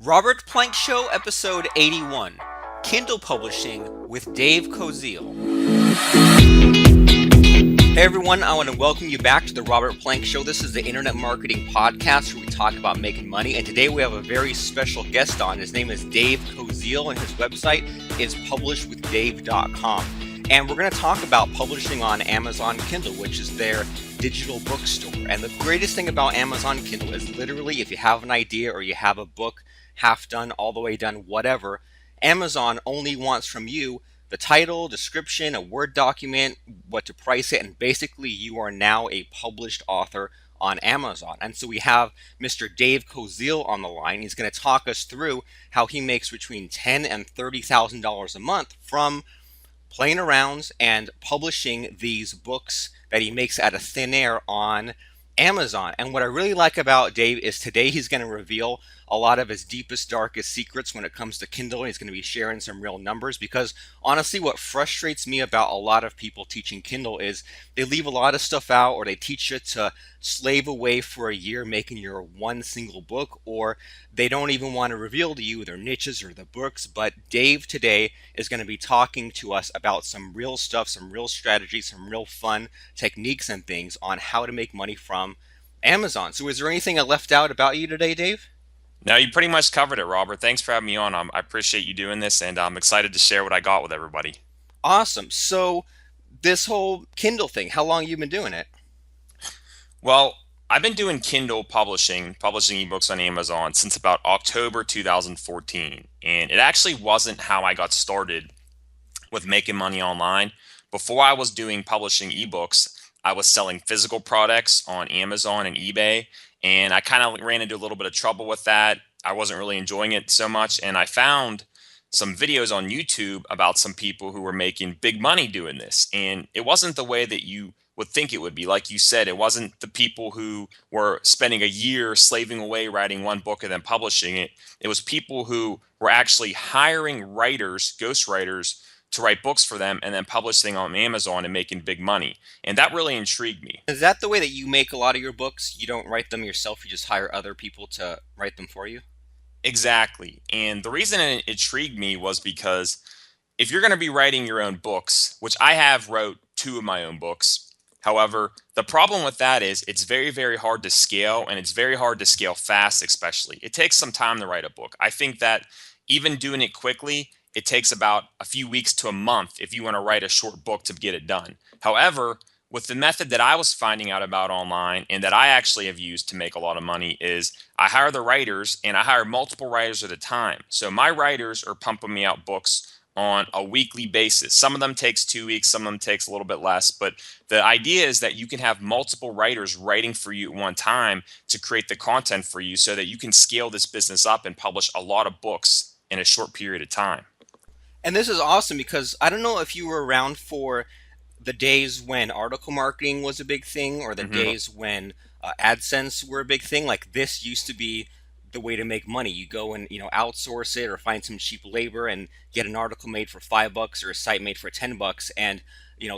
Robert Plank Show, episode 81, Kindle Publishing with Dave Koziel. Hey everyone, I want to welcome you back to the Robert Plank Show. This is the internet marketing podcast where we talk about making money. And today we have a very special guest on. His name is Dave Koziel and his website is publishwithdave.com. And we're going to talk about publishing on Amazon Kindle, which is their digital bookstore. And the greatest thing about Amazon Kindle is literally if you have an idea or you have a book half done, all the way done, whatever, Amazon only wants from you the title, description, a Word document, what to price it, and basically you are now a published author on Amazon. And so we have Mr. Dave Koziel on the line. He's going to talk us through how he makes between $10,000 and $30,000 a month from playing around and publishing these books that he makes out of thin air on Amazon. And what I really like about Dave is today he's going to reveal a lot of his deepest, darkest secrets when it comes to Kindle. He's going to be sharing some real numbers because honestly, what frustrates me about a lot of people teaching Kindle is they leave a lot of stuff out, or they teach you to slave away for a year making your one single book, or they don't even want to reveal to you their niches or the books. But Dave today is going to be talking to us about some real stuff, some real strategies, some real fun techniques and things on how to make money from Amazon. So is there anything I left out about you today, Dave? No, you pretty much covered it, Robert. Thanks for having me on. I appreciate you doing this, and I'm excited to share what I got with everybody. Awesome. So this whole Kindle thing, how long you been doing it? Well, I've been doing Kindle publishing ebooks on Amazon since about October 2014, and it actually wasn't how I got started with making money online. Before I was doing publishing ebooks, I was selling physical products on Amazon and eBay, and I kind of ran into a little bit of trouble with that. I wasn't really enjoying it so much, and I found some videos on YouTube about some people who were making big money doing this, and it wasn't the way that you would think it would be. Like you said, it wasn't the people who were spending a year slaving away writing one book and then publishing it. It was people who were actually hiring writers, ghostwriters, to write books for them and then publishing on Amazon and making big money. And that really intrigued me. Is that the way that you make a lot of your books? You don't write them yourself, you just hire other people to write them for you? Exactly. And the reason it intrigued me was because if you're going to be writing your own books, which I have wrote two of my own books, however, the problem with that is it's very, very hard to scale, and it's very hard to scale fast, especially. It takes some time to write a book. I think that even doing it quickly, it takes about a few weeks to a month if you want to write a short book to get it done. However, with the method that I was finding out about online and that I actually have used to make a lot of money is I hire the writers, and I hire multiple writers at a time. So my writers are pumping me out books on a weekly basis. Some of them takes 2 weeks, some of them takes a little bit less, but the idea is that you can have multiple writers writing for you at one time to create the content for you so that you can scale this business up and publish a lot of books in a short period of time. And this is awesome because I don't know if you were around for the days when article marketing was a big thing or the hmm days when AdSense were a big thing. Like this used to be the way to make money. You go and outsource it or find some cheap labor and get an article made for $5 or a site made for $10, and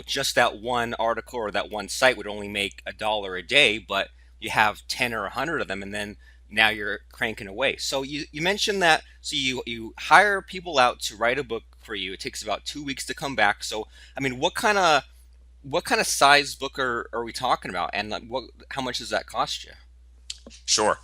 just that one article or that one site would only make $1 a day, but you have 10 or 100 of them, and then now you're cranking away. So you mentioned that, so you hire people out to write a book for you. It takes about 2 weeks to come back. So I mean, what kind of size book are we talking about, and like how much does that cost you? Sure.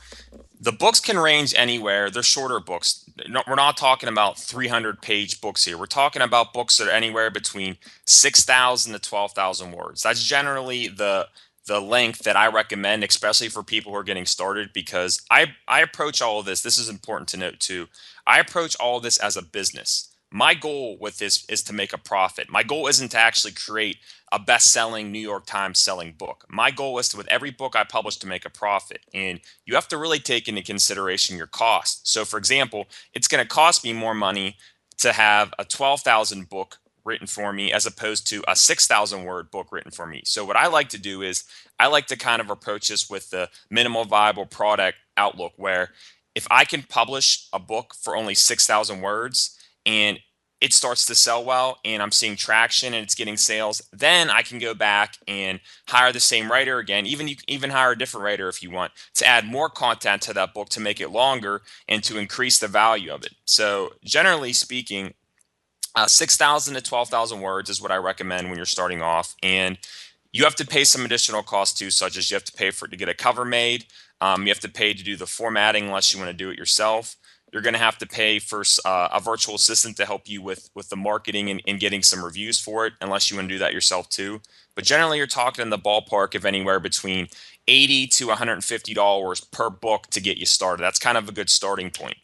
The books can range anywhere. They're shorter books. No, we're not talking about 300-page books here. We're talking about books that are anywhere between 6,000 to 12,000 words. That's generally the length that I recommend, especially for people who are getting started, because I approach all of this. This is important to note too. I approach all of this as a business. My goal with this is to make a profit. My goal isn't to actually create a best-selling New York Times selling book. My goal is to, with every book I publish, to make a profit. And you have to really take into consideration your cost. So for example, it's going to cost me more money to have a 12,000 book written for me as opposed to a 6,000 word book written for me. So what I like to do is I like to kind of approach this with the minimal viable product outlook, where if I can publish a book for only 6,000 words and it starts to sell well and I'm seeing traction and it's getting sales, then I can go back and hire the same writer again. Even you can even hire a different writer if you want to add more content to that book to make it longer and to increase the value of it. So generally speaking, 6,000 to 12,000 words is what I recommend when you're starting off. And you have to pay some additional costs too, such as you have to pay for it to get a cover made. You have to pay to do the formatting unless you want to do it yourself. You're going to have to pay for a virtual assistant to help you with the marketing and getting some reviews for it, unless you want to do that yourself too. But generally, you're talking in the ballpark of anywhere between $80 to $150 per book to get you started. That's kind of a good starting point.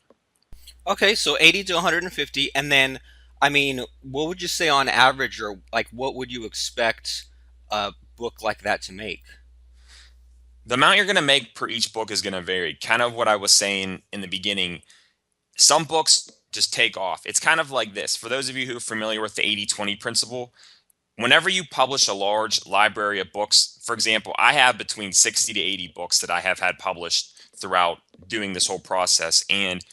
Okay, so 80 to 150, and then, I mean, what would you say on average, or like what would you expect a book like that to make? The amount you're going to make per each book is going to vary. Kind of what I was saying in the beginning. Some books just take off. It's kind of like this. For those of you who are familiar with the 80/20 principle, whenever you publish a large library of books, for example, I have between 60 to 80 books that I have had published throughout doing this whole process. And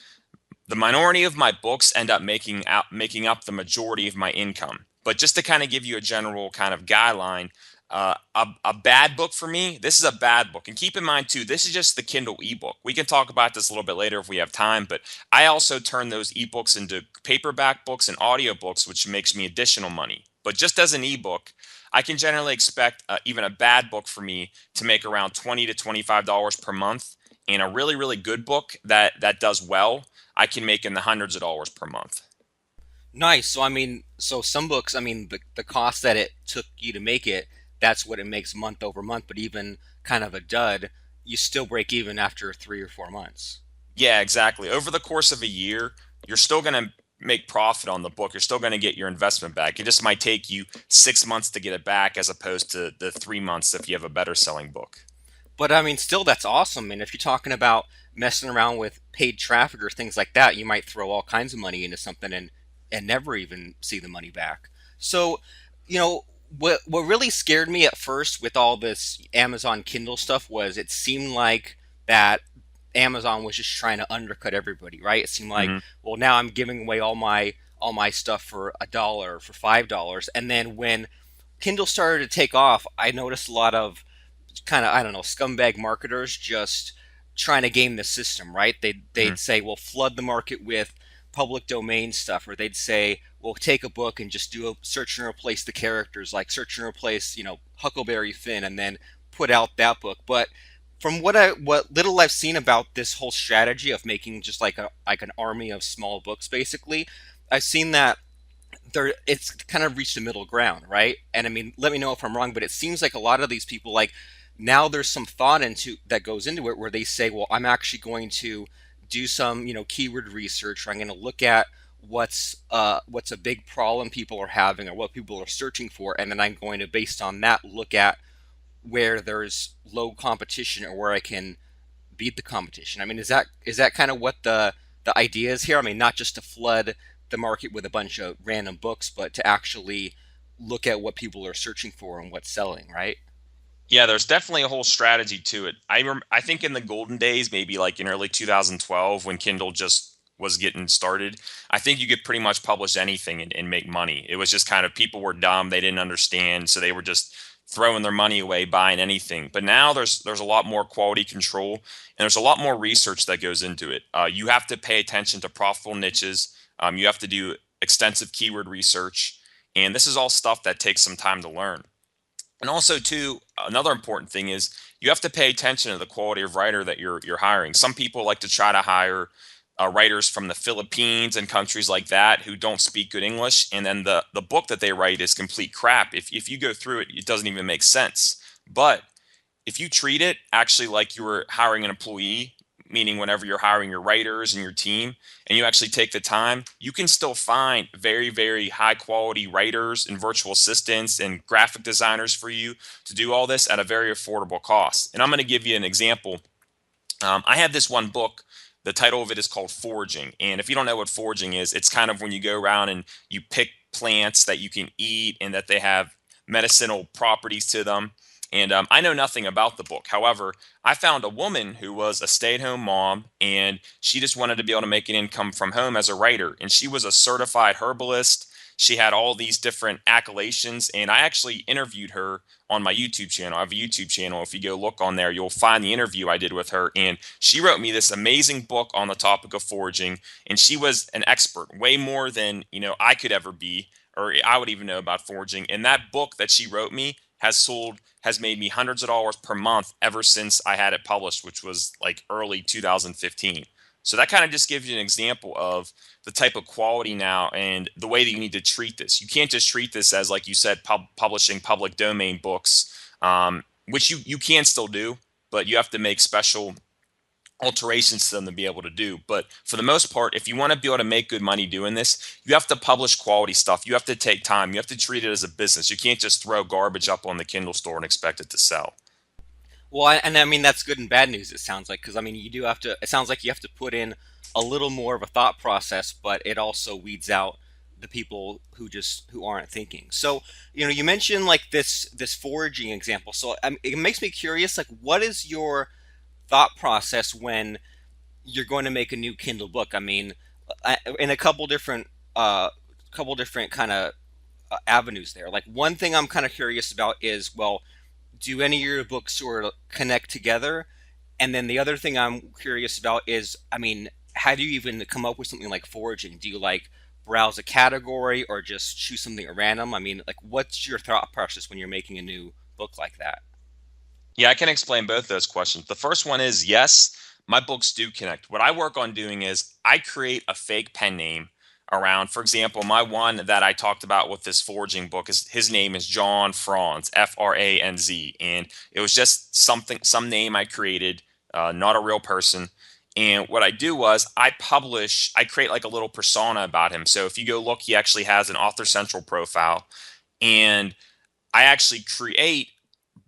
the minority of my books end up making up the majority of my income. But just to kind of give you a general kind of guideline, a bad book for me, this is a bad book. And keep in mind too, this is just the Kindle ebook. We can talk about this a little bit later if we have time, but I also turn those ebooks into paperback books and audiobooks, which makes me additional money. But just as an ebook, I can generally expect even a bad book for me to make around $20 to $25 per month. And a really, really good book that does well, I can make in the hundreds of dollars per month. Nice. So I mean, so some books, I mean, the cost that it took you to make it, that's what it makes month over month. But even kind of a dud, you still break even after 3 or 4 months. Yeah, exactly. Over the course of a year, you're still going to make profit on the book. You're still going to get your investment back. It just might take you 6 months to get it back as opposed to the 3 months if you have a better selling book. But I mean, still, that's awesome. And if you're talking about messing around with paid traffic or things like that, you might throw all kinds of money into something and never even see the money back. So, what really scared me at first with all this Amazon Kindle stuff was it seemed like that Amazon was just trying to undercut everybody, right? It seemed like, Hmm. well, now I'm giving away all my stuff for $1, for $5, and then when Kindle started to take off, I noticed a lot of kind of, I don't know, scumbag marketers just trying to game the system, right? They'd say, well, flood the market with public domain stuff, or they'd say, well, take a book and just do a search and replace the characters, like search and replace, Huckleberry Finn, and then put out that book. But from what little I've seen about this whole strategy of making just like an army of small books, basically, I've seen that it's kind of reached a middle ground, right? And I mean, let me know if I'm wrong, but it seems like a lot of these people, like, now there's some thought into that goes into it, where they say, well, I'm actually going to do some keyword research, or I'm going to look at what's a big problem people are having or what people are searching for, and then I'm going to, based on that, look at where there's low competition or where I can beat the competition. I mean, is that kind of what the idea is here? I mean, not just to flood the market with a bunch of random books, but to actually look at what people are searching for and what's selling, right? Yeah, there's definitely a whole strategy to it. I think in the golden days, maybe like in early 2012 when Kindle just was getting started, I think you could pretty much publish anything and make money. It was just kind of people were dumb, they didn't understand, so they were just throwing their money away buying anything. But now there's a lot more quality control and there's a lot more research that goes into it. You have to pay attention to profitable niches. You have to do extensive keyword research, and this is all stuff that takes some time to learn. And also, too, another important thing is you have to pay attention to the quality of writer that you're hiring. Some people like to try to hire writers from the Philippines and countries like that who don't speak good English, and then the book that they write is complete crap. If you go through it, it doesn't even make sense. But if you treat it actually like you were hiring an employee, meaning whenever you're hiring your writers and your team, and you actually take the time, you can still find very, very high quality writers and virtual assistants and graphic designers for you to do all this at a very affordable cost. And I'm going to give you an example. I have this one book. The title of it is called Foraging. And if you don't know what foraging is, it's kind of when you go around and you pick plants that you can eat and that they have medicinal properties to them. And I know nothing about the book. However, I found a woman who was a stay-at-home mom, and she just wanted to be able to make an income from home as a writer. And she was a certified herbalist. She had all these different accolades, and I actually interviewed her on my YouTube channel. I have a YouTube channel. If you go look on there, you'll find the interview I did with her. And she wrote me this amazing book on the topic of foraging. And she was an expert, way more than I could ever be, or I would even know about foraging. And that book that she wrote me has made me hundreds of dollars per month ever since I had it published, which was like early 2015. So that kind of just gives you an example of the type of quality now and the way that you need to treat this. You can't just treat this as, like you said, publishing public domain books, which you can still do, but you have to make special alterations to them to be able to do. But for the most part, if you want to be able to make good money doing this, you have to publish quality stuff. You have to take time. You have to treat it as a business. You can't just throw garbage up on the Kindle store and expect it to sell. Well, and I mean that's good and bad news. It sounds like, because I mean you do have to. It sounds like you have to put in a little more of a thought process, but it also weeds out the people who aren't thinking. So you mentioned like this foraging example. So it makes me curious. Like, what is your thought process when you're going to make a new Kindle book? I mean, in a couple different kind of avenues there. Like, one thing I'm kind of curious about is, well, do any of your books sort of connect together? And then the other thing I'm curious about is, I mean, how do you even come up with something like foraging? Do you like browse a category or just choose something at random? I mean, like, what's your thought process when you're making a new book like that? Yeah, I can explain both those questions. The first one is yes, my books do connect. What I work on doing is I create a fake pen name around, for example, my one that I talked about with this foraging book is his name is John Franz, Franz. And it was just some name I created, not a real person. And what I do was I create like a little persona about him. So if you go look, he actually has an Author Central profile. And I actually create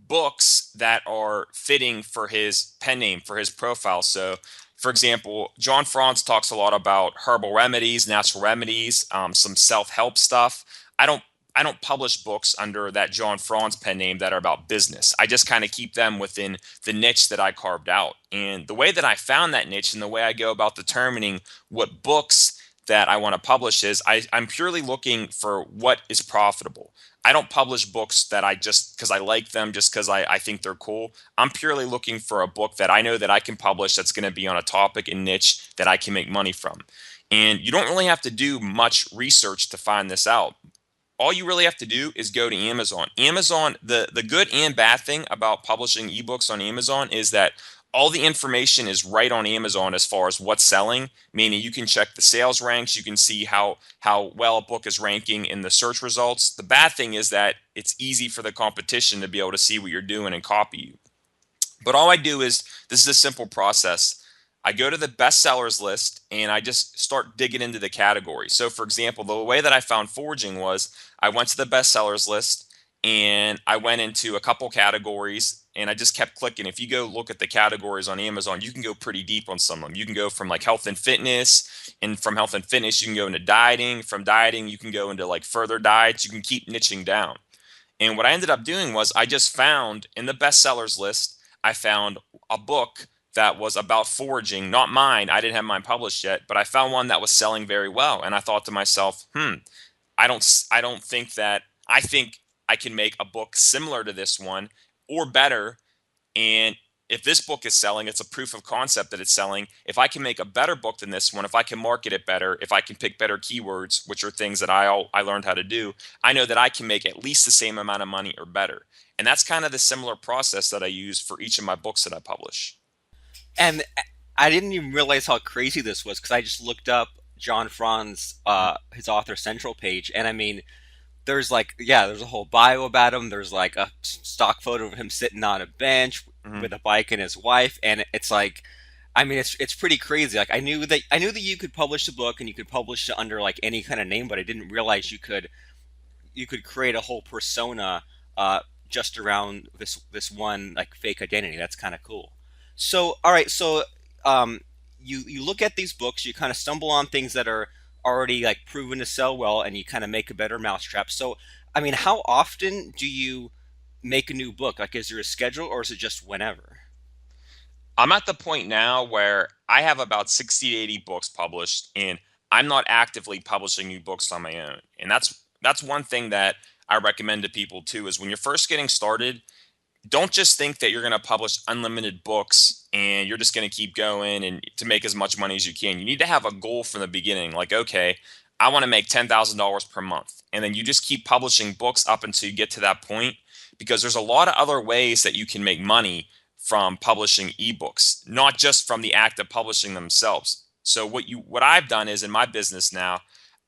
books that are fitting for his pen name, for his profile. So, for example, John Franz talks a lot about herbal remedies, natural remedies, some self-help stuff. I don't I don't publish books under that John Franz pen name that are about business. I just kind of keep them within the niche that I carved out. And the way that I found that niche and the way I go about determining what books that I want to publish is I'm purely looking for what is profitable. I don't publish books that I just because I like them, just because I think they're cool. I'm purely looking for a book that I know that I can publish that's going to be on a topic and niche that I can make money from. And you don't really have to do much research to find this out. All you really have to do is go to Amazon. Amazon, the good and bad thing about publishing ebooks on Amazon is that all the information is right on Amazon as far as what's selling, meaning you can check the sales ranks, you can see how well a book is ranking in the search results. The bad thing is that it's easy for the competition to be able to see what you're doing and copy you. But all I do is, this is a simple process. I go to the bestsellers list and I just start digging into the category. So, for example, the way that I found foraging was I went to the bestsellers list and I went into a couple categories and I just kept clicking. If you go look at the categories on Amazon, you can go pretty deep on some of them. You can go from like health and fitness, and from health and fitness, you can go into dieting. From dieting, you can go into like further diets. You can keep niching down. And what I ended up doing was I just found in the bestsellers list, I found a book that was about foraging, not mine. I didn't have mine published yet, but I found one that was selling very well. And I thought to myself, I don't think that I think I can make a book similar to this one or better. And if this book is selling, it's a proof of concept that it's selling. If I can make a better book than this one, if I can market it better, if I can pick better keywords, which are things that I learned how to do, I know that I can make at least the same amount of money or better. And that's kind of the similar process that I use for each of my books that I publish. And I didn't even realize how crazy this was because I just looked up John Franz, his Author Central page, and I mean, there's like, yeah, there's a whole bio about him. There's like a stock photo of him sitting on a bench Mhm. with a bike and his wife, and it's like, I mean, it's pretty crazy. Like, I knew that you could publish a book and you could publish it under like any kind of name, but I didn't realize you could create a whole persona just around this one like fake identity. That's kind of cool. So, all right, so you look at these books, you kind of stumble on things that are already like proven to sell well, and you kind of make a better mousetrap. So, I mean, how often do you make a new book? Like, is there a schedule or is it just whenever? I'm at the point now where I have about 60 to 80 books published, and I'm not actively publishing new books on my own. And that's one thing that I recommend to people too, is when you're first getting started, don't just think that you're going to publish unlimited books and you're just going to keep going and to make as much money as you can. You need to have a goal from the beginning. Like, okay, I want to make $10,000 per month. And then you just keep publishing books up until you get to that point, because there's a lot of other ways that you can make money from publishing ebooks, not just from the act of publishing themselves. So what I've done is, in my business now,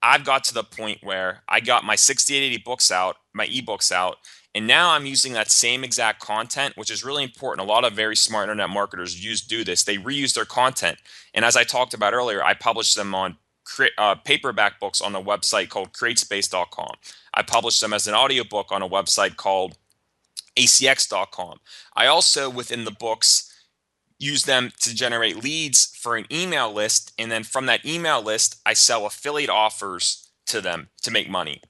I've got to the point where I got my 60 to 80 books out, my ebooks out, and now I'm using that same exact content, which is really important. A lot of very smart internet marketers do this. They reuse their content. And as I talked about earlier, I publish them on paperback books on a website called createspace.com. I publish them as an audiobook on a website called acx.com. I also, within the books, use them to generate leads for an email list. And then from that email list, I sell affiliate offers to them to make money.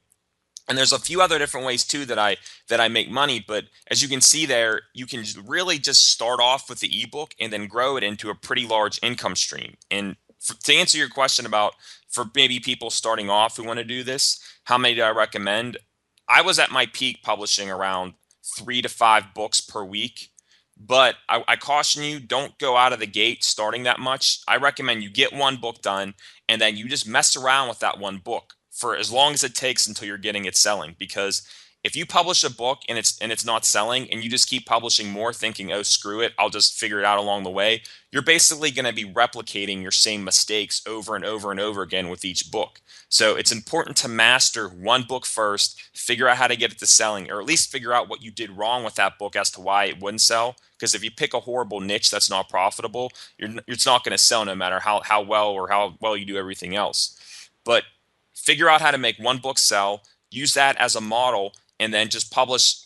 And there's a few other different ways too that I make money, but as you can see there, you can really just start off with the ebook and then grow it into a pretty large income stream. And to answer your question about, for maybe people starting off who want to do this, how many do I recommend? I was at my peak publishing around 3 to 5 books per week. But I caution you, don't go out of the gate starting that much. I recommend you get one book done and then you just mess around with that one book for as long as it takes until you're getting it selling. Because if you publish a book and it's not selling and you just keep publishing more thinking, oh, screw it, I'll just figure it out along the way, you're basically going to be replicating your same mistakes over and over and over again with each book. So it's important to master one book first, figure out how to get it to selling, or at least figure out what you did wrong with that book as to why it wouldn't sell. Because if you pick a horrible niche that's not profitable, it's not going to sell no matter how well or how well you do everything else. But figure out how to make one book sell, use that as a model, and then just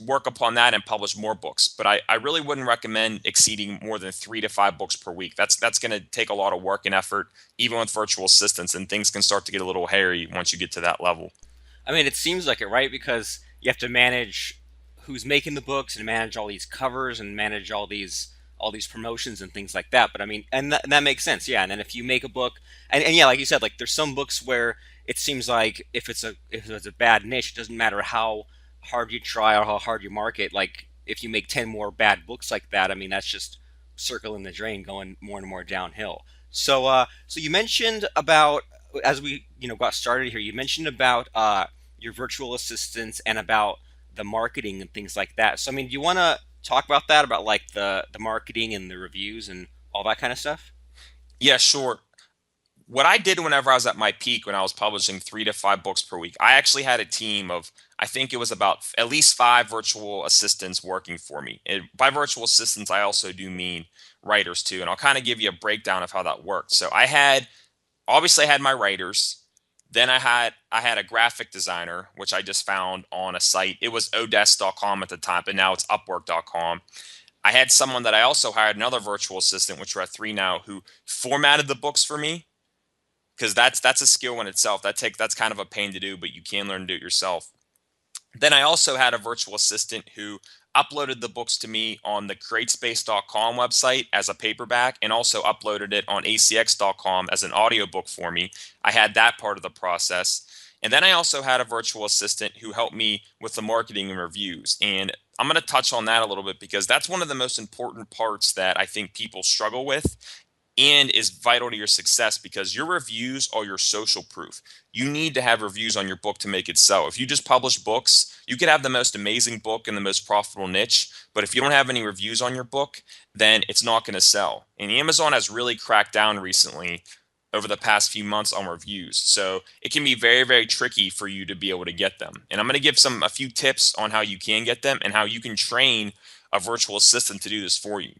work upon that and publish more books. But I really wouldn't recommend exceeding more than 3 to 5 books per week. That's going to take a lot of work and effort, even with virtual assistants, and things can start to get a little hairy once you get to that level. I mean, it seems like it, right? Because you have to manage who's making the books and manage all these covers and manage all these promotions and things like that. But I mean, and that makes sense, yeah. And then if you make a book, and yeah, like you said, like there's some books where it seems like if it's a bad niche, it doesn't matter how hard you try or how hard you market. Like if you make 10 more bad books like that, I mean, that's just circling the drain, going more and more downhill. So you mentioned about, as we got started here, you mentioned about your virtual assistants and about the marketing and things like that. So I mean, do you want to talk about that, about like the marketing and the reviews and all that kind of stuff? Yeah, sure. What I did whenever I was at my peak, when I was publishing 3 to 5 books per week, I actually had a team of, I think it was about at least 5 virtual assistants working for me. And by virtual assistants, I also do mean writers too. And I'll kind of give you a breakdown of how that worked. So obviously I had my writers. Then I had a graphic designer, which I just found on a site. It was odesk.com at the time, but now it's upwork.com. I had someone that I also hired, another virtual assistant, which we're at 3 now, who formatted the books for me, because that's a skill in itself. That's kind of a pain to do, but you can learn to do it yourself. Then I also had a virtual assistant who uploaded the books to me on the createspace.com website as a paperback and also uploaded it on acx.com as an audiobook for me. I had that part of the process. And then I also had a virtual assistant who helped me with the marketing and reviews. And I'm going to touch on that a little bit because that's one of the most important parts that I think people struggle with and is vital to your success, because your reviews are your social proof. You need to have reviews on your book to make it sell. If you just publish books, you could have the most amazing book in the most profitable niche, but if you don't have any reviews on your book, then it's not going to sell. And Amazon has really cracked down recently over the past few months on reviews. So it can be very, very tricky for you to be able to get them. And I'm going to give a few tips on how you can get them and how you can train a virtual assistant to do this for you.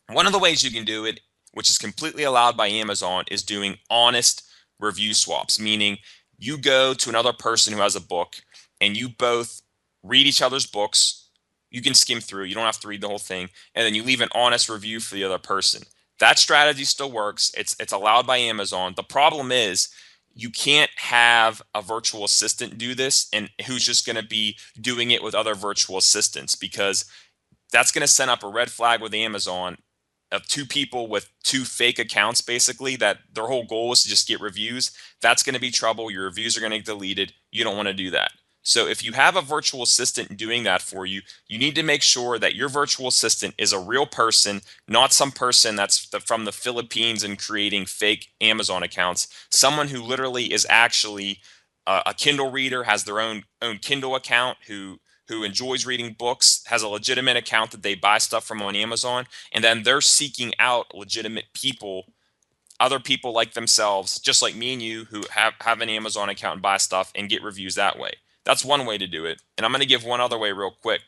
One of the ways you can do it, which is completely allowed by Amazon, is doing honest review swaps, meaning you go to another person who has a book and you both read each other's books. You can skim through, you don't have to read the whole thing, and then you leave an honest review for the other person. That strategy still works. It's allowed by Amazon. The problem is you can't have a virtual assistant do this and who's just going to be doing it with other virtual assistants, because that's going to send up a red flag with Amazon of two people with two fake accounts, basically, that their whole goal is to just get reviews. That's going to be trouble. Your reviews are going to get deleted. You don't want to do that. So if you have a virtual assistant doing that for you, you need to make sure that your virtual assistant is a real person, not some person that's from the Philippines and creating fake Amazon accounts. Someone who literally is actually a Kindle reader, has their own Kindle account, who enjoys reading books, has a legitimate account that they buy stuff from on Amazon, and then they're seeking out legitimate people, other people like themselves, just like me and you, who have an Amazon account and buy stuff and get reviews that way. That's one way to do it. And I'm going to give one other way real quick.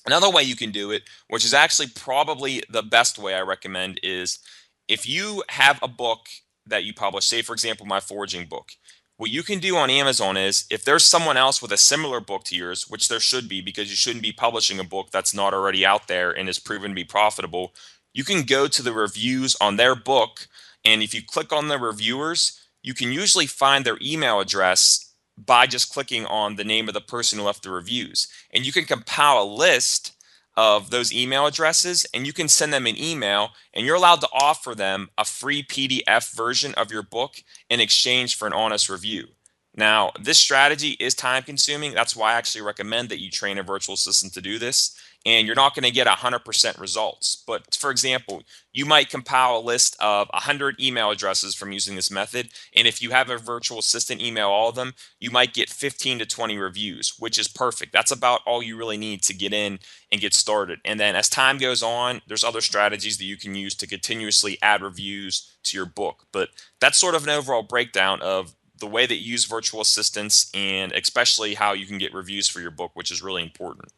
Another way you can do it, which is actually probably the best way I recommend, is if you have a book that you publish, say for example, my foraging book. What you can do on Amazon is, if there's someone else with a similar book to yours, which there should be because you shouldn't be publishing a book that's not already out there and is proven to be profitable, you can go to the reviews on their book. And if you click on the reviewers, you can usually find their email address by just clicking on the name of the person who left the reviews. And you can compile a list of those email addresses and you can send them an email, and you're allowed to offer them a free PDF version of your book in exchange for an honest review. Now, this strategy is time consuming. That's why I actually recommend that you train a virtual assistant to do this. And you're not going to get 100% results. But for example, you might compile a list of 100 email addresses from using this method. And if you have a virtual assistant email all of them, you might get 15 to 20 reviews, which is perfect. That's about all you really need to get in and get started. And then as time goes on, there's other strategies that you can use to continuously add reviews to your book. But that's sort of an overall breakdown of the way that you use virtual assistants, and especially how you can get reviews for your book, which is really important.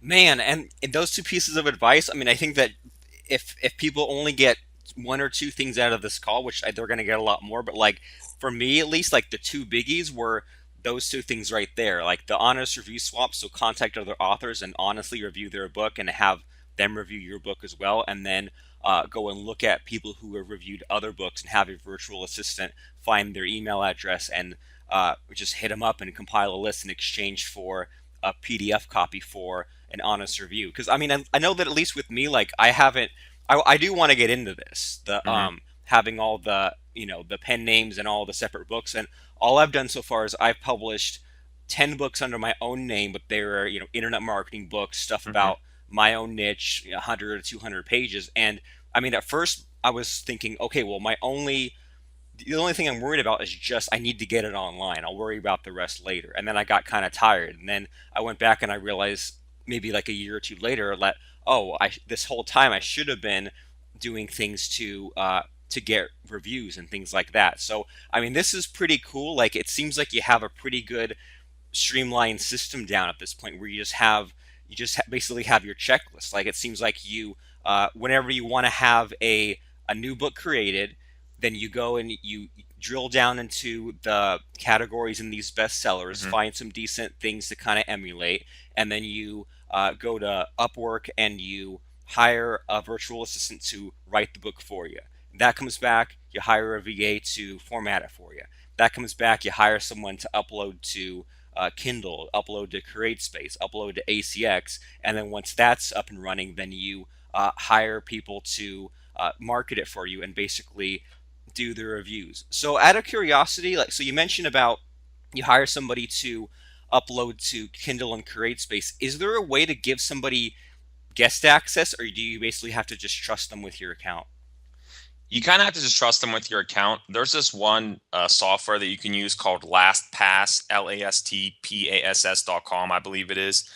Man, and in those two pieces of advice, I mean, I think that if people only get one or two things out of this call, which they're going to get a lot more, but like for me at least, like the two biggies were those two things right there, like the honest review swap. So contact other authors and honestly review their book and have them review your book as well, and then go and look at people who have reviewed other books and have a virtual assistant find their email address and just hit them up and compile a list in exchange for a PDF copy for an honest review. Because I mean, I know that at least with me, like I haven't, I do want to get into this, the Hmm. having all the the pen names and all the separate books, and all I've done so far is I've published 10 books under my own name, but they're internet marketing books, stuff Hmm. about my own niche, 100 or 200 pages. And I mean, at first I was thinking, okay, well, the only thing I'm worried about is just I need to get it online. I'll worry about the rest later. And then I got kind of tired. And then I went back and I realized maybe like a year or two later that, oh, this whole time I should have been doing things to get reviews and things like that. So I mean, this is pretty cool. Like it seems like you have a pretty good streamlined system down at this point where basically have your checklist. Like it seems like you whenever you want to have a new book created, then you go and you drill down into the categories in these bestsellers, Hmm. find some decent things to kind of emulate, and then you go to Upwork and you hire a virtual assistant to write the book for you. That comes back, you hire a VA to format it for you. That comes back, you hire someone to upload to Kindle, upload to CreateSpace, upload to ACX, and then once that's up and running, then you hire people to market it for you and basically do the reviews. So, out of curiosity, like so, you mentioned about you hire somebody to upload to Kindle and CreateSpace. Is there a way to give somebody guest access, or do you basically have to just trust them with your account? You kind of have to just trust them with your account. There's this one software that you can use called LastPass, LASTPASS.com, I believe it is.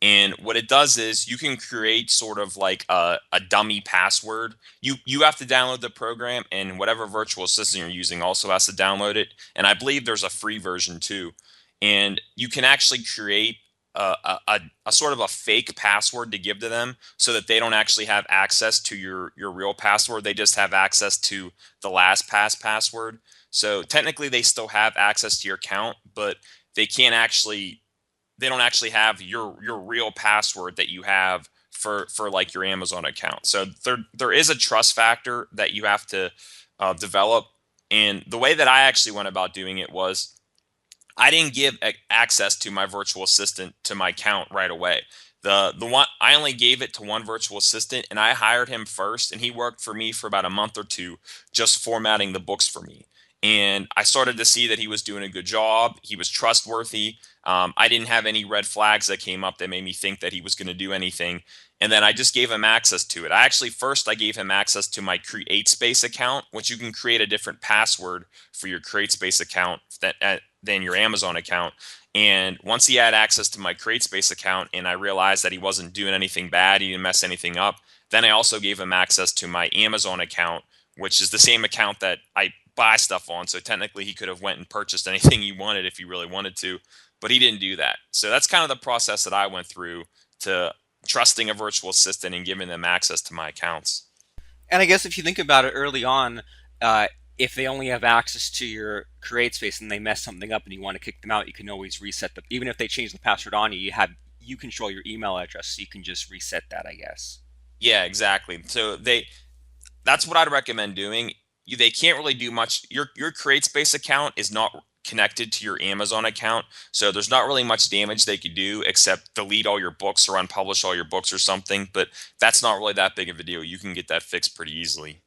And what it does is you can create sort of like a dummy password. You have to download the program, and whatever virtual assistant you're using also has to download it. And I believe there's a free version too. And you can actually create a sort of a fake password to give to them so that they don't actually have access to your real password. They just have access to the LastPass password. So technically they still have access to your account, but they can't actually they don't actually have your real password that you have for like your Amazon account. So there is a trust factor that you have to develop. And the way that I actually went about doing it was I didn't give access to my virtual assistant to my account right away. The one I only gave it to one virtual assistant, and I hired him first, and he worked for me for about a month or two, just formatting the books for me. And I started to see that he was doing a good job. He was trustworthy. I didn't have any red flags that came up that made me think that he was going to do anything. And then I just gave him access to it. I gave him access to my CreateSpace account, which you can create a different password for your CreateSpace account than your Amazon account. And once he had access to my CreateSpace account and I realized that he wasn't doing anything bad, he didn't mess anything up, then I also gave him access to my Amazon account, which is the same account that I buy stuff on. So technically he could have went and purchased anything he wanted if he really wanted to, but he didn't do that. So that's kind of the process that I went through to trusting a virtual assistant and giving them access to my accounts. And I guess if you think about it early on, if they only have access to your create space and they mess something up and you want to kick them out, you can always reset them. Even if they change the password on you, you control your email address, so you can just reset that, I guess. Yeah, exactly. So that's what I'd recommend doing. They can't really do much. Your CreateSpace account is not connected to your Amazon account, so there's not really much damage they could do except delete all your books or unpublish all your books or something. But that's not really that big of a deal. You can get that fixed pretty easily.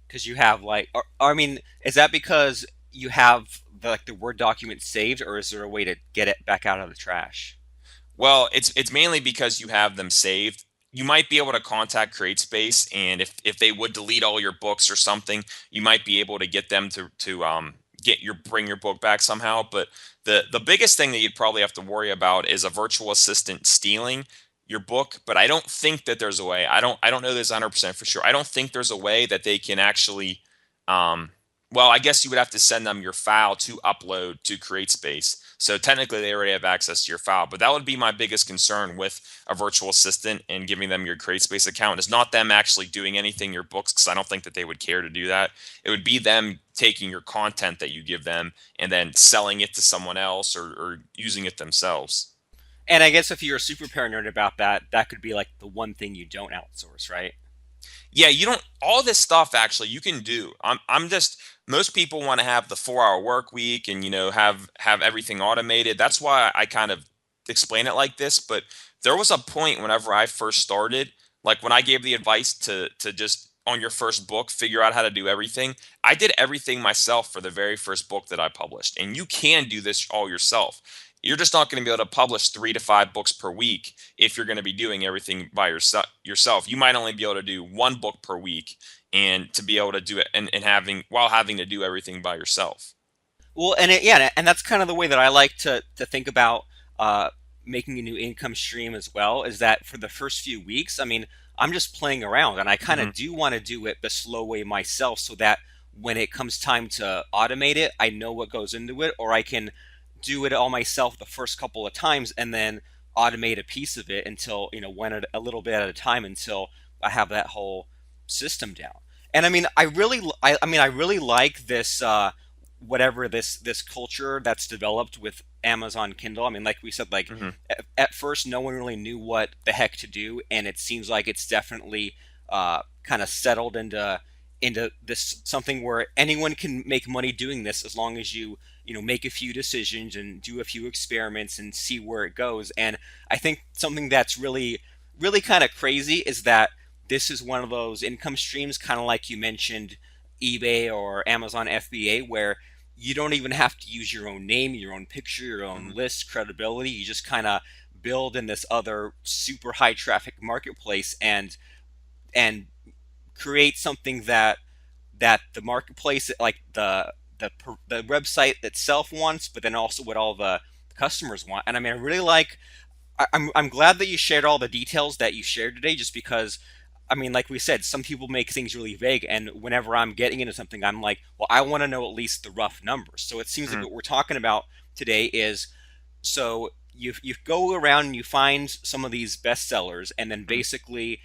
Because you have or, I mean, is that because you have the Word document saved, or is there a way to get it back out of the trash? Well, it's mainly because you have them saved. You might be able to contact CreateSpace, and if they would delete all your books or something, you might be able to get them to bring your book back somehow. But the biggest thing that you'd probably have to worry about is a virtual assistant stealing your book. But I don't think that there's a way. I don't know this 100% for sure. I don't think there's a way that they can actually. Well, I guess you would have to send them your file to upload to CreateSpace. So technically, they already have access to your file. But that would be my biggest concern with a virtual assistant and giving them your CreateSpace account is not them actually doing anything in your books, because I don't think that they would care to do that. It would be them taking your content that you give them and then selling it to someone else or using it themselves. And I guess if you're super paranoid about that, that could be like the one thing you don't outsource, right? Yeah, you don't all this stuff actually you can do. I'm just most people want to have the 4-hour work week and have everything automated. That's why I kind of explain it like this, but there was a point whenever I first started, like when I gave the advice to just on your first book figure out how to do everything. I did everything myself for the very first book that I published. And you can do this all yourself. You're just not going to be able to publish 3 to 5 books per week if you're going to be doing everything by yourself. You might only be able to do one book per week and to be able to do it and having to do everything by yourself. Well, yeah, and that's kind of the way that I like to think about uh, making a new income stream as well. Is that for the first few weeks, I mean, I'm just playing around, and I kind Hmm. of do want to do it the slow way myself, so that when it comes time to automate it, I know what goes into it, or I can do it all myself the first couple of times, and then automate a piece of it until one at a little bit at a time until I have that whole system down. And I mean, I really like this. Whatever this culture that's developed with Amazon Kindle. I mean, like we said, like Hmm. at first no one really knew what the heck to do, and it seems like it's definitely kind of settled into this something where anyone can make money doing this as long as you make a few decisions and do a few experiments and see where it goes. And I think something that's really kind of crazy is that this is one of those income streams, kind of like you mentioned eBay or Amazon FBA, where you don't even have to use your own name, your own picture, your own Hmm. list, credibility. You just kind of build in this other super high traffic marketplace and create something that the marketplace, like the website itself wants, but then also what all the customers want. And I mean, I really like. I'm glad that you shared all the details that you shared today, just because I mean, like we said, some people make things really vague, and whenever I'm getting into something, I'm like, well, I want to know at least the rough numbers. So it seems like Hmm. what we're talking about today is so you go around and you find some of these bestsellers, and then Hmm. basically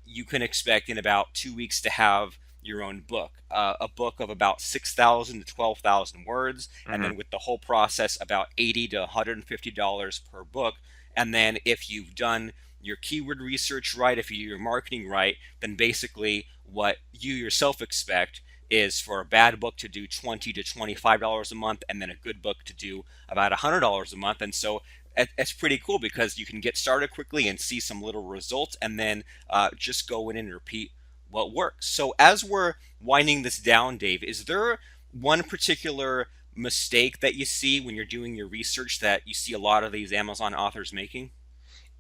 you can expect in about 2 weeks to have your own book, a book of about 6,000 to 12,000 words, and Hmm. then with the whole process, about $80 to $150 per book. And then if you've done your keyword research right, if you do your marketing right, then basically what you yourself expect is for a bad book to do $20 to $25 a month, and then a good book to do about $100 a month. And so it's pretty cool because you can get started quickly and see some little results, and then just go in and repeat what works. So as we're winding this down, Dave, is there one particular mistake that you see when you're doing your research that you see a lot of these Amazon authors making?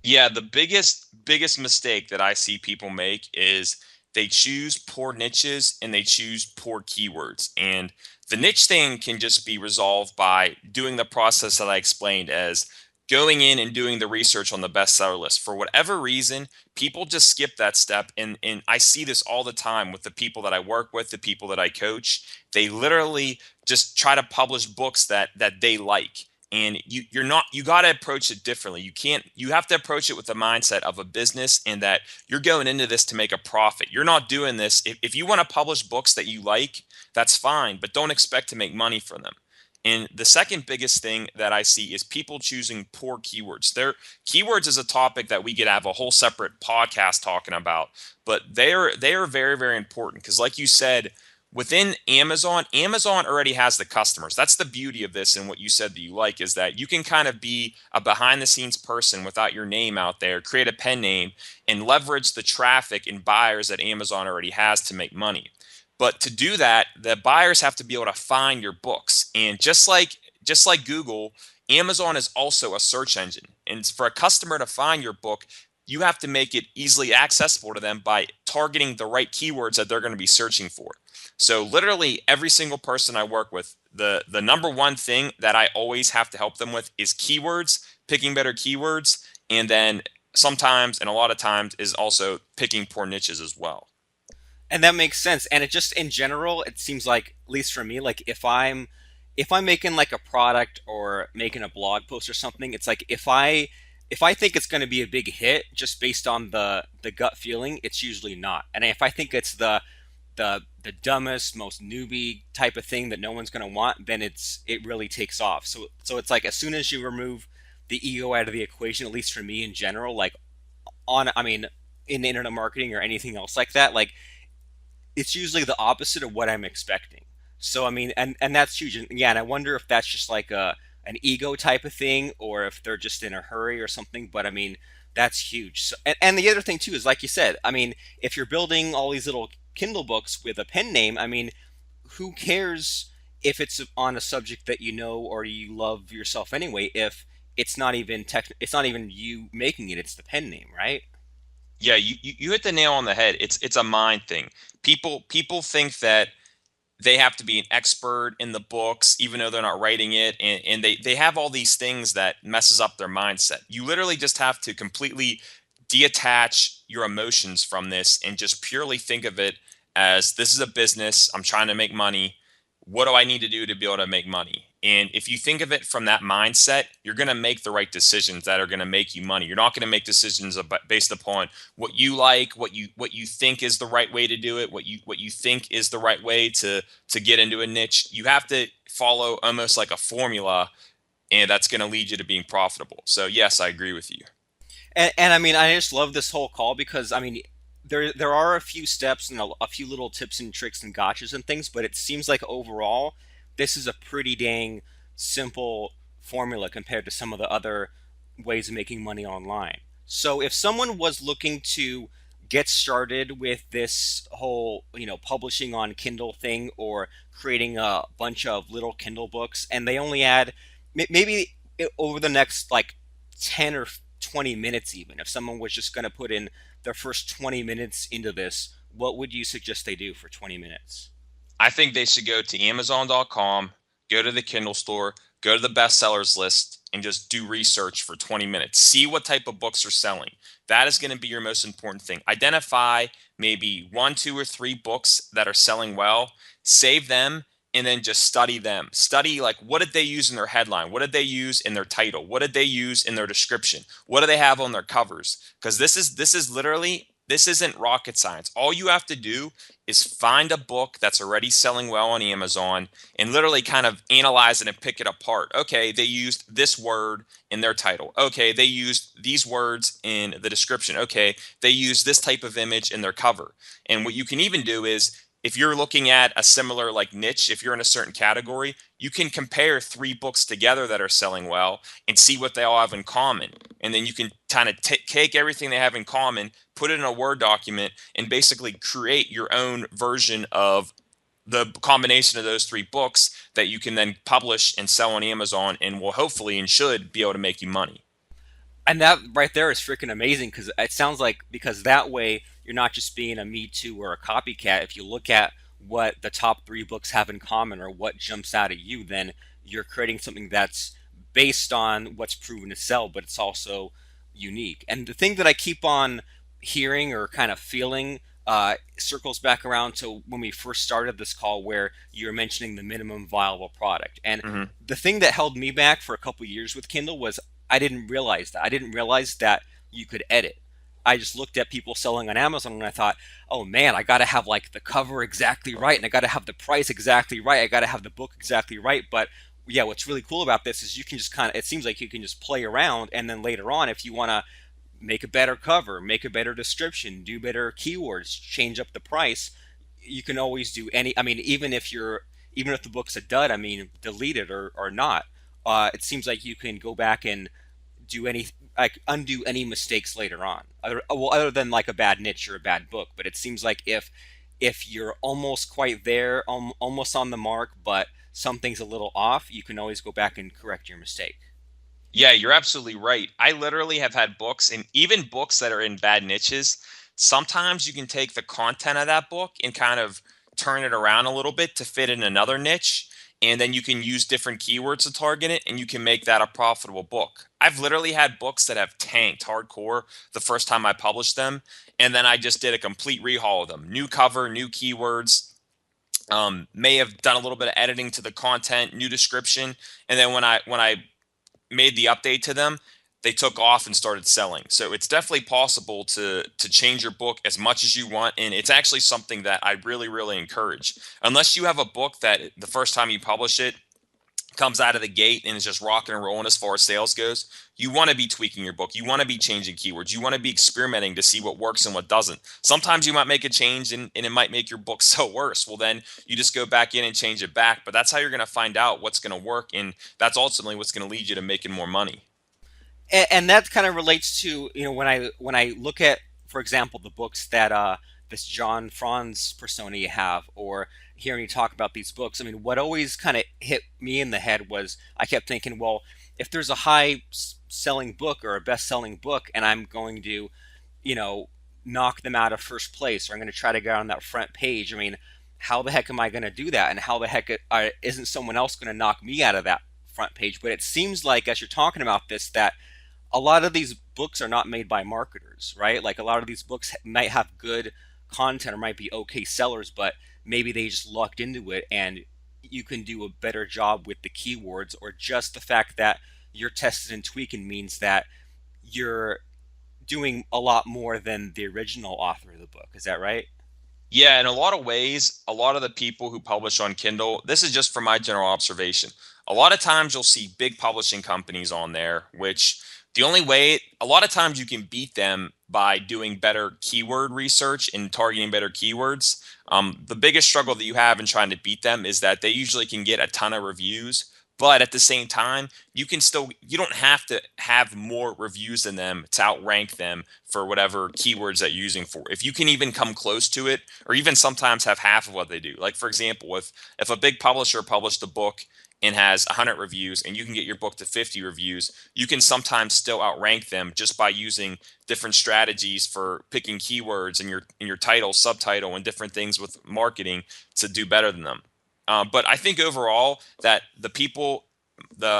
Yeah, the biggest mistake that I see people make is they choose poor niches and they choose poor keywords. And the niche thing can just be resolved by doing the process that I explained, as going in and doing the research on the bestseller list. For whatever reason, people just skip that step. And I see this all the time with the people that I work with, the people that I coach. They literally just try to publish books that they like, and you're not, you got to approach it differently. You have to approach it with the mindset of a business, and that you're going into this to make a profit. You're not doing this if you want to publish books that you like, that's fine, but don't expect to make money from them. And the second biggest thing that I see is people choosing poor keywords. Keywords is a topic that we could have a whole separate podcast talking about, but they are very, very important, because like you said, within Amazon, Amazon already has the customers. That's the beauty of this, and what you said that you like is that you can kind of be a behind the scenes person without your name out there, create a pen name, and leverage the traffic and buyers that Amazon already has to make money. But to do that, the buyers have to be able to find your books. And just like Google, Amazon is also a search engine. And for a customer to find your book, you have to make it easily accessible to them by targeting the right keywords that they're going to be searching for. So literally every single person I work with, the number one thing that I always have to help them with is keywords, picking better keywords, and then sometimes and a lot of times is also picking poor niches as well. And that makes sense. And it just in general, it seems like, at least for me, like if I'm making like a product or making a blog post or something, it's like if I think it's going to be a big hit just based on the gut feeling, it's usually not. And if I think it's the dumbest, most newbie type of thing that no one's going to want, then it really takes off. So it's like as soon as you remove the ego out of the equation, at least for me in general, like I mean, in internet marketing or anything else like that, like it's usually the opposite of what I'm expecting. So I mean, and that's huge. And yeah, and I wonder if that's just like an ego type of thing, or if they're just in a hurry or something. But I mean, that's huge. So, and the other thing too is, like you said, I mean, if you're building all these little Kindle books with a pen name, I mean, who cares if it's on a subject that you know or you love yourself anyway? If it's not even you making it; it's the pen name, right? Yeah, you hit the nail on the head. It's a mind thing. People think that they have to be an expert in the books even though they're not writing it, and they have all these things that messes up their mindset. You literally just have to completely detach your emotions from this and just purely think of it as, this is a business, I'm trying to make money, what do I need to do to be able to make money? And if you think of it from that mindset, you're going to make the right decisions that are going to make you money. You're not going to make decisions based upon what you like, what you think is the right way to do it, what you think is the right way to get into a niche. You have to follow almost like a formula, and that's going to lead you to being profitable. So yes, I agree with you. And I mean, I just love this whole call because I mean, there are a few steps and a few little tips and tricks and gotchas and things, but it seems like overall, this is a pretty dang simple formula compared to some of the other ways of making money online. So if someone was looking to get started with this whole, publishing on Kindle thing, or creating a bunch of little Kindle books, and they only had maybe over the next like 10 or 20 minutes, even if someone was just going to put in their first 20 minutes into this, what would you suggest they do for 20 minutes? I think they should go to Amazon.com, go to the Kindle store, go to the bestsellers list, and just do research for 20 minutes. See what type of books are selling. That is going to be your most important thing. Identify maybe one, two, or three books that are selling well, save them, and then just study them. Study, like, what did they use in their headline? What did they use in their title? What did they use in their description? What do they have on their covers? Because this is literally, this isn't rocket science. All you have to do is find a book that's already selling well on Amazon and literally kind of analyze it and pick it apart. Okay, they used this word in their title. Okay, they used these words in the description. Okay, they used this type of image in their cover. And what you can even do is if you're looking at a similar like niche, if you're in a certain category, you can compare three books together that are selling well and see what they all have in common. And then you can kind of take everything they have in common, put it in a Word document, and basically create your own version of the combination of those three books that you can then publish and sell on Amazon and will hopefully and should be able to make you money. And that right there is freaking amazing, because it sounds like, because that way you're not just being a me too or a copycat. If you look at what the top three books have in common or what jumps out at you, then you're creating something that's based on what's proven to sell, but it's also unique. And the thing that I keep on hearing or kind of feeling circles back around to when we first started this call, where you're mentioning the minimum viable product. And Hmm. the thing that held me back for a couple years with Kindle was I didn't realize that. I didn't realize that you could edit. I just looked at people selling on Amazon and I thought, oh man, I got to have like the cover exactly right, and I got to have the price exactly right. I got to have the book exactly right. But yeah, what's really cool about this is you can just kind of, it seems like you can just play around, and then later on, if you want to make a better cover, make a better description, do better keywords, change up the price, you can always do any, I mean, even if the book's a dud, I mean, delete it or not. It seems like you can go back and do any, like, undo any mistakes later on, other than like a bad niche or a bad book. But it seems like if you're almost quite there, almost on the mark, but something's a little off, you can always go back and correct your mistake. Yeah, you're absolutely right. I literally have had books, and even books that are in bad niches, sometimes you can take the content of that book and kind of turn it around a little bit to fit in another niche. And then you can use different keywords to target it, and you can make that a profitable book. I've literally had books that have tanked hardcore the first time I published them. And then I just did a complete rehaul of them. New cover, new keywords, may have done a little bit of editing to the content, new description. And then when I made the update to them, they took off and started selling. So it's definitely possible to change your book as much as you want, and it's actually something that I really encourage. Unless you have a book that the first time you publish it comes out of the gate and is just rocking and rolling as far as sales goes, you want to be tweaking your book. You want to be changing keywords. You want to be experimenting to see what works and what doesn't. Sometimes you might make a change and it might make your book so worse. Well, then you just go back in and change it back. But that's how you're going to find out what's going to work. And that's ultimately what's going to lead you to making more money. And that kind of relates to, when I look at, for example, the books that this John Franz persona you have, or hearing you talk about these books. I mean, what always kind of hit me in the head was, I kept thinking, well, if there's a high selling book or a best selling book, and I'm going to, you know knock them out of first place, or I'm going to try to get on that front page, I mean, how the heck am I going to do that? And how the heck isn't someone else going to knock me out of that front page? But it seems like, as you're talking about this, that a lot of these books are not made by marketers, right? Like, a lot of these books might have good content or might be okay sellers, but maybe they just lucked into it, and you can do a better job with the keywords, or just the fact that you're tested and tweaking means that you're doing a lot more than the original author of the book. Is that right? Yeah, in a lot of ways, a lot of the people who publish on Kindle, this is just from my general observation. A lot of times you'll see big publishing companies on there, which the only way, a lot of times you can beat them by doing better keyword research and targeting better keywords. The biggest struggle that you have in trying to beat them is that they usually can get a ton of reviews. But at the same time, you don't have to have more reviews than them to outrank them for whatever keywords that you're using for. If you can even come close to it, or even sometimes have half of what they do. Like, for example, if a big publisher published a book and has 100 reviews and you can get your book to 50 reviews, you can sometimes still outrank them just by using different strategies for picking keywords in your title, subtitle, and different things with marketing to do better than them. But I think overall that the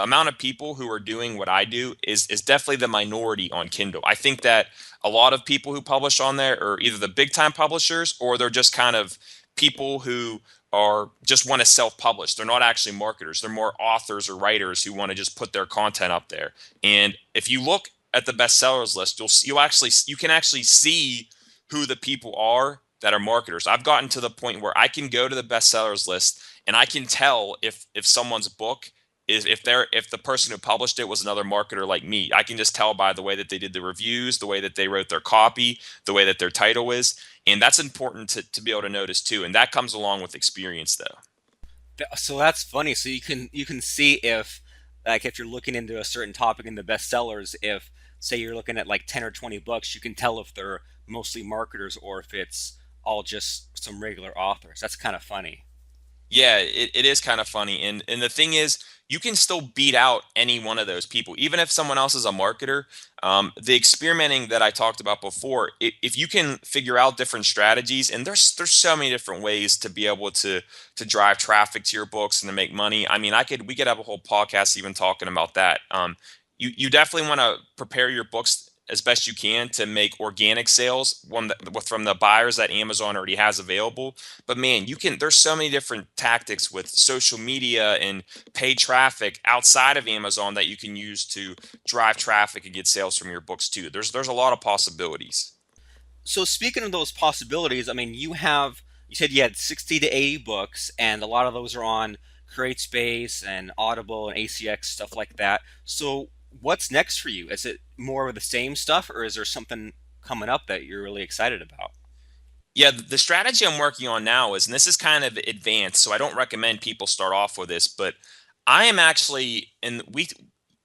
amount of people who are doing what I do is definitely the minority on Kindle. I think that a lot of people who publish on there are either the big time publishers, or they're just kind of people who are just want to self-publish. They're not actually marketers. They're more authors or writers who want to just put their content up there. And if you look at the bestsellers list, you can actually see who the people are that are marketers. I've gotten to the point where I can go to the bestsellers list and I can tell if someone's book is if the person who published it was another marketer like me. I can just tell by the way that they did the reviews, the way that they wrote their copy, the way that their title is, and that's important to be able to notice too. And that comes along with experience, though. So that's funny. So you can see if, like, if you're looking into a certain topic in the bestsellers, if say you're looking at like 10 or 20 books, you can tell if they're mostly marketers or if it's all just some regular authors. That's kind of funny. Yeah, it is kind of funny. And the thing is, you can still beat out any one of those people, even if someone else is a marketer. The experimenting that I talked about before, if you can figure out different strategies, and there's so many different ways to be able to drive traffic to your books and to make money. I mean, we could have a whole podcast even talking about that. You definitely want to prepare your books as best you can to make organic sales from the buyers that Amazon already has available. But man, there's so many different tactics with social media and paid traffic outside of Amazon that you can use to drive traffic and get sales from your books too. There's a lot of possibilities. So speaking of those possibilities, I mean, you said you had 60 to 80 books, and a lot of those are on CreateSpace and Audible and ACX, stuff like that. So what's next for you? Is it more of the same stuff, or is there something coming up that you're really excited about? Yeah, the strategy I'm working on now is, and this is kind of advanced, so I don't recommend people start off with this, but I am actually, and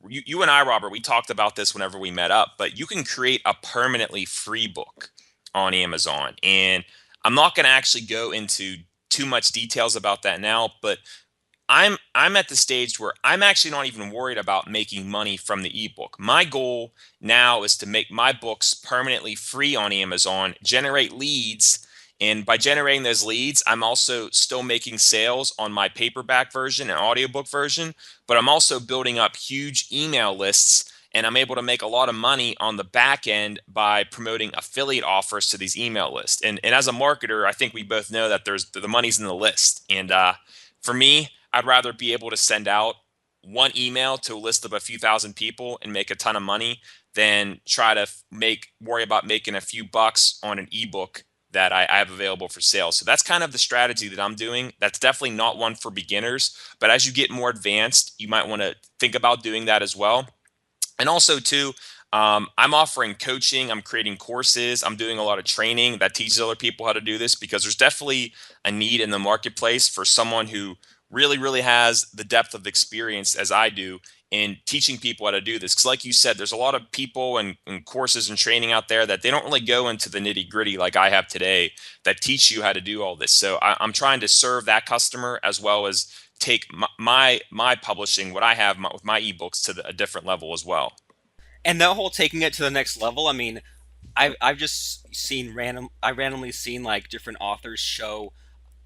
you and I, Robert, we talked about this whenever we met up, but you can create a permanently free book on Amazon. And I'm not going to actually go into too much details about that now, but I'm at the stage where I'm actually not even worried about making money from the ebook. My goal now is to make my books permanently free on Amazon, generate leads, and by generating those leads, I'm also still making sales on my paperback version and audiobook version, but I'm also building up huge email lists, and I'm able to make a lot of money on the back end by promoting affiliate offers to these email lists. And as a marketer, I think we both know that there's the money's in the list. And for me, I'd rather be able to send out one email to a list of a few thousand people and make a ton of money than try to worry about making a few bucks on an ebook that I have available for sale. So that's kind of the strategy that I'm doing. That's definitely not one for beginners, but as you get more advanced, you might want to think about doing that as well. And also too, I'm offering coaching, I'm creating courses, I'm doing a lot of training that teaches other people how to do this, because there's definitely a need in the marketplace for someone who really has the depth of experience as I do in teaching people how to do this. Because like you said, there's a lot of people and courses and training out there that they don't really go into the nitty gritty like I have today that teach you how to do all this. So I'm trying to serve that customer as well as take my publishing, what I have with my ebooks, to a different level as well. And that whole taking it to the next level, I mean, I've just seen I randomly seen like different authors show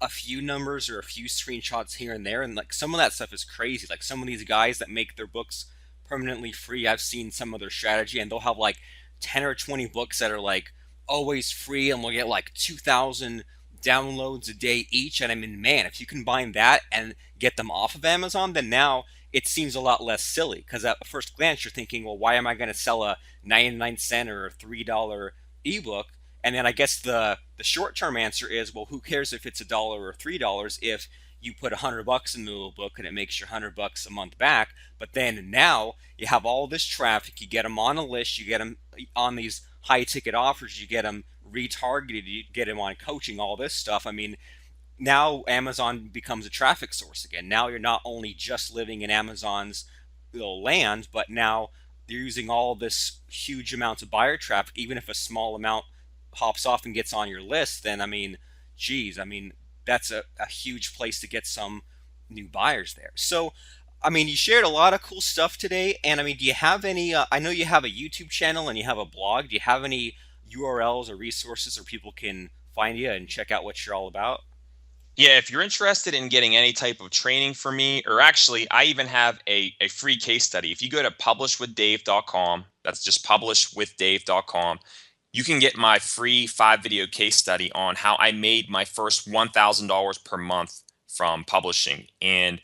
a few numbers or a few screenshots here and there, and like some of that stuff is crazy. Like some of these guys that make their books permanently free, I've seen some of their strategy, and they'll have like 10 or 20 books that are like always free, and we'll get like 2,000 downloads a day each. And I mean, man, if you combine that and get them off of Amazon, then now it seems a lot less silly, because at first glance you're thinking, well, why am I going to sell a 99-cent or a $3 ebook? And then I guess the short term answer is, well, who cares if it's $1 or $3 if you put $100 into a book and it makes your $100 a month back. But then now you have all this traffic, you get them on a list, you get them on these high ticket offers, you get them retargeted, you get them on coaching, all this stuff. I mean, now Amazon becomes a traffic source again. Now you're not only just living in Amazon's little land, but now they're using all this huge amounts of buyer traffic. Even if a small amount hops off and gets on your list, then I mean, geez, I mean, that's a huge place to get some new buyers there. So, I mean, you shared a lot of cool stuff today. And I mean, do you have any, I know you have a YouTube channel and you have a blog. Do you have any URLs or resources where people can find you and check out what you're all about? Yeah, if you're interested in getting any type of training from me, or actually, I even have a free case study. If you go to publishwithdave.com, that's just publishwithdave.com, you can get my free 5 video case study on how I made my first $1,000 per month from publishing. And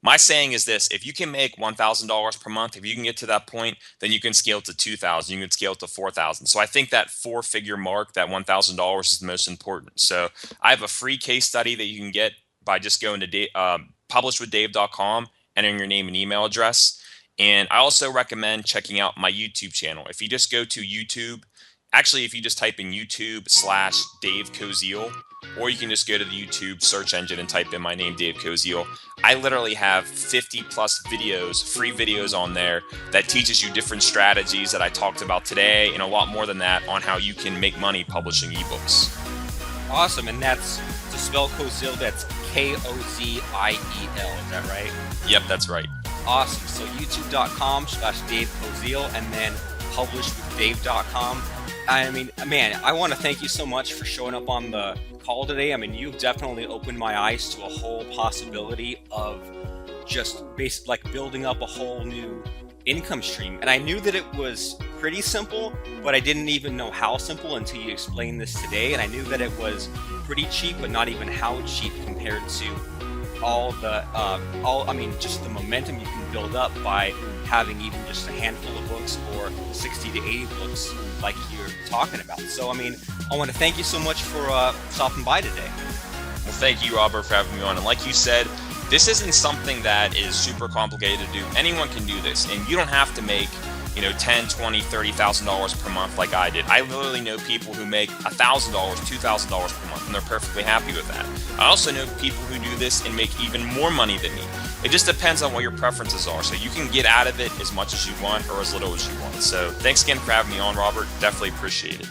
my saying is this: if you can make $1,000 per month, if you can get to that point, then you can scale to 2,000, you can scale to 4,000. So I think that 4 figure mark, that $1,000, is the most important. So I have a free case study that you can get by just going to publishwithdave.com entering your name and email address. And I also recommend checking out my YouTube channel. If you just go to YouTube, actually, if you just type in YouTube/Dave Koziel, or you can just go to the YouTube search engine and type in my name, Dave Koziel. I literally have 50 plus videos, free videos on there that teaches you different strategies that I talked about today, and a lot more than that on how you can make money publishing ebooks. Awesome. And that's to spell Koziel, that's Koziel. Is that right? Yep, that's right. Awesome. So youtube.com/Dave Koziel and then publishwithdave.com. I mean, man, I want to thank you so much for showing up on the call today. I mean, you've definitely opened my eyes to a whole possibility of just like building up a whole new income stream. And I knew that it was pretty simple, but I didn't even know how simple until you explained this today. And I knew that it was pretty cheap, but not even how cheap compared to just the momentum you can build up by having even just a handful of books or 60 to 80 books like you're talking about. So, I mean, I want to thank you so much for stopping by today. Well, thank you, Robert, for having me on. And like you said, this isn't something that is super complicated to do. Anyone can do this, and you don't have to make $10, $20, $30,000 per month like I did. I literally know people who make $1,000, $2,000 per month, and they're perfectly happy with that. I also know people who do this and make even more money than me. It just depends on what your preferences are. So you can get out of it as much as you want or as little as you want. So thanks again for having me on, Robert. Definitely appreciate it.